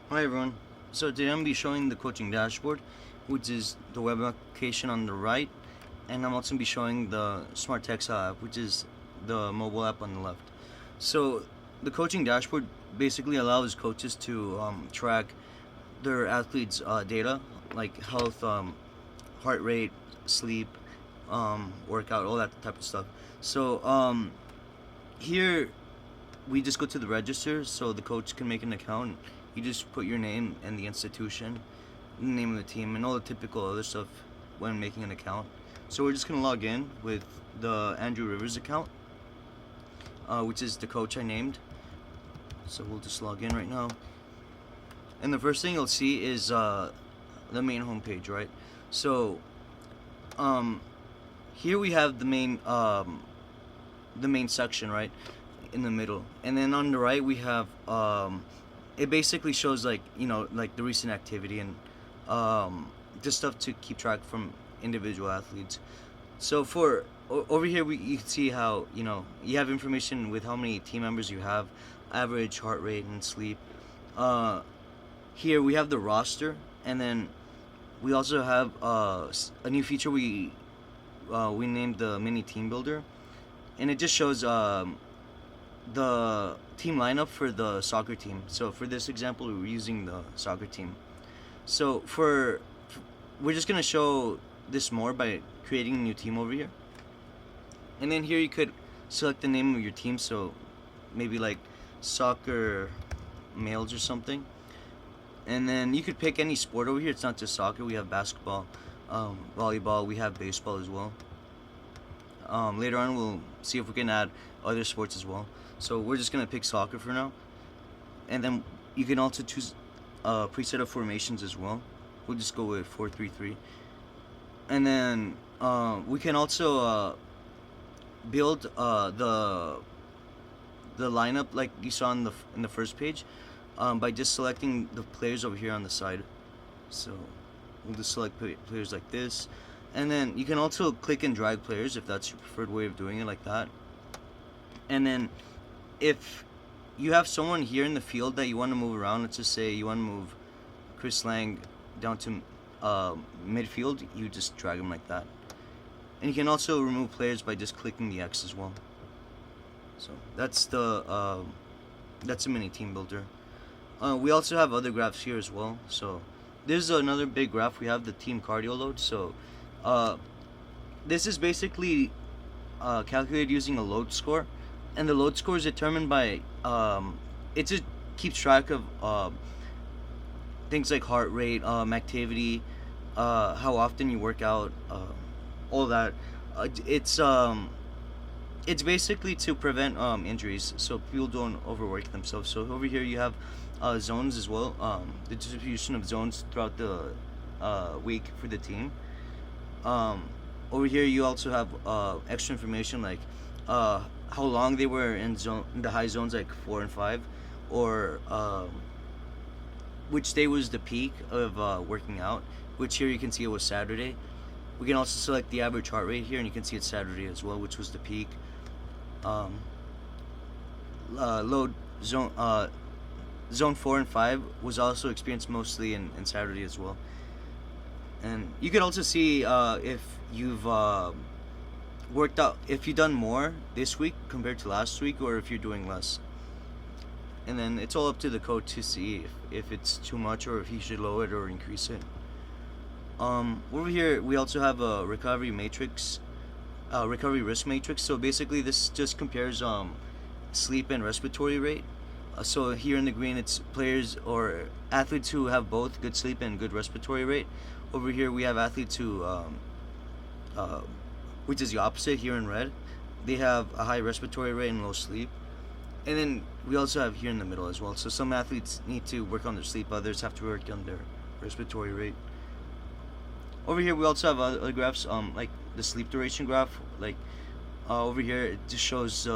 Hi everyone. So today I'm going to be showing the coaching dashboard, which is the web application on the right, and I'm also going to be showing the Smart Textile app, which is the mobile app on the left. So the coaching dashboard basically allows coaches to track their athletes' data, like health, heart rate, sleep, workout, all that type of stuff. So here we just go to the register so the coach can make an account. You just put your name and the institution, the name of the team, and all the typical other stuff when making an account. So we're just gonna log in with the Andrew Rivers account, which is the coach I named. So we'll just log in right now. And the first thing you'll see is the main homepage, right? So here we have the main section, right, in the middle, and then on the right we have it basically shows like like the recent activity and just stuff to keep track from individual athletes. So for over here you can see how you have information with how many team members you have, average heart rate and sleep. Here we have the roster, and then we also have a new feature we named the mini team builder, and it just shows the team lineup for the soccer team. So for this example, we're using the soccer team. So we're just gonna show this more by creating a new team over here, and then here you could select the name of your team. So maybe like soccer males or something, and then you could pick any sport over here. It's not just soccer. We have basketball, volleyball. We have baseball as well. Later on, we'll see if we can add other sports as well. So we're just gonna pick soccer for now, and then you can also choose preset of formations as well. We'll just go with 4-3-3, and then we can also build the lineup like you saw in the first page by just selecting the players over here on the side. So we'll just select players like this, and then you can also click and drag players if that's your preferred way of doing it, like that. And then if you have someone here in the field that you want to move around, let's just say you want to move Chris Lang down to midfield, you just drag him like that. And you can also remove players by just clicking the X as well. So that's the mini team builder. We also have other graphs here as well. So there's another big graph. We have the team cardio load. So this is basically calculated using a load score, and the load score is determined by it just keeps track of things like heart rate, activity, how often you work out, all that. It's basically to prevent injuries, so people don't overwork themselves. So over here you have zones as well, the distribution of zones throughout the week for the team. Over here you also have extra information like how long they were in the high zones, like 4 and 5, or which day was the peak of working out, which here you can see it was Saturday. We can also select the average heart rate here, and you can see it's Saturday as well, which was the peak. Um, Load zone 4 and 5 was also experienced mostly in Saturday as well. And you can also see if you've worked out, if you've done more this week compared to last week, or if you're doing less. And then it's all up to the coach to see if it's too much or if he should lower it or increase it. Over here we also have a recovery matrix, recovery risk matrix. So basically this just compares sleep and respiratory rate. So here in the green it's players or athletes who have both good sleep and good respiratory rate. Over here we have athletes who which is the opposite. Here in red, they have a high respiratory rate and low sleep. And then we also have here in the middle as well. So some athletes need to work on their sleep, others have to work on their respiratory rate. Over here we also have other graphs, like the sleep duration graph. Like over here it just shows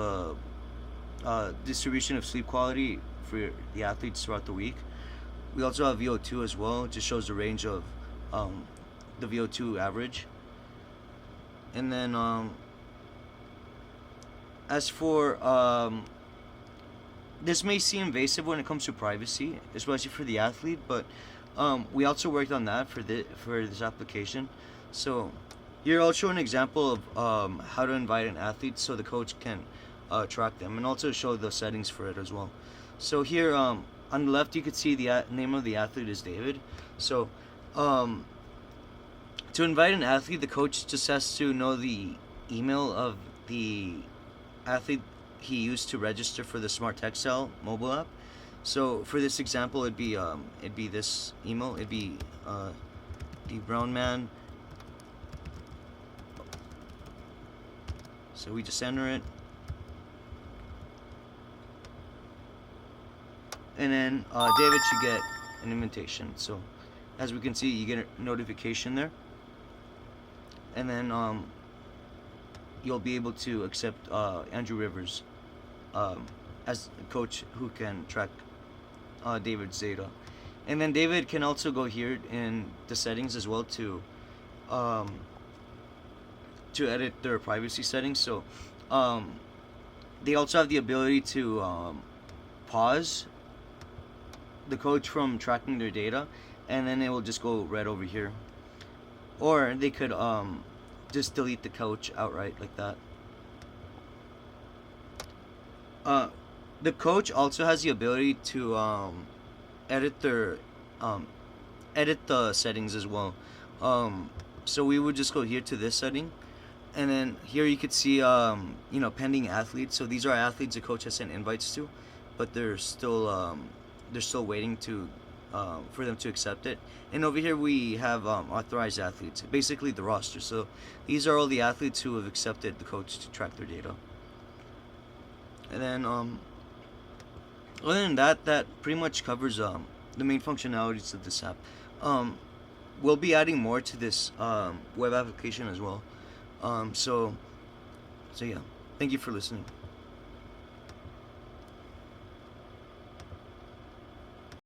distribution of sleep quality for the athletes throughout the week. We also have VO2 as well. It just shows the range of the VO2 average. And then as for this may seem invasive when it comes to privacy, especially for the athlete, but we also worked on that for this application. So here I'll show an example of how to invite an athlete so the coach can track them, and also show the settings for it as well. So here on the left you can see the name of the athlete is David. So to invite an athlete, the coach just has to know the email of the athlete he used to register for the Smart Textile mobile app. So for this example, it'd be this email. It'd be the Brown Man. So we just enter it, and then David should get an invitation. So as we can see, you get a notification there, and then you'll be able to accept Andrew Rivers as a coach who can track David's data. And then David can also go here in the settings as well to edit their privacy settings. So they also have the ability to pause the coach from tracking their data, and then it will just go right over here. Or they could just delete the coach outright like that. The coach also has the ability to edit their edit the settings as well. So we would just go here to this setting, and then here you could see pending athletes. So these are athletes the coach has sent invites to, but they're still waiting to for them to accept it. And over here we have authorized athletes, basically the roster. So these are all the athletes who have accepted the coach to track their data. And then other than that, that pretty much covers the main functionalities of this app. We'll be adding more to this web application as well. So yeah, thank you for listening.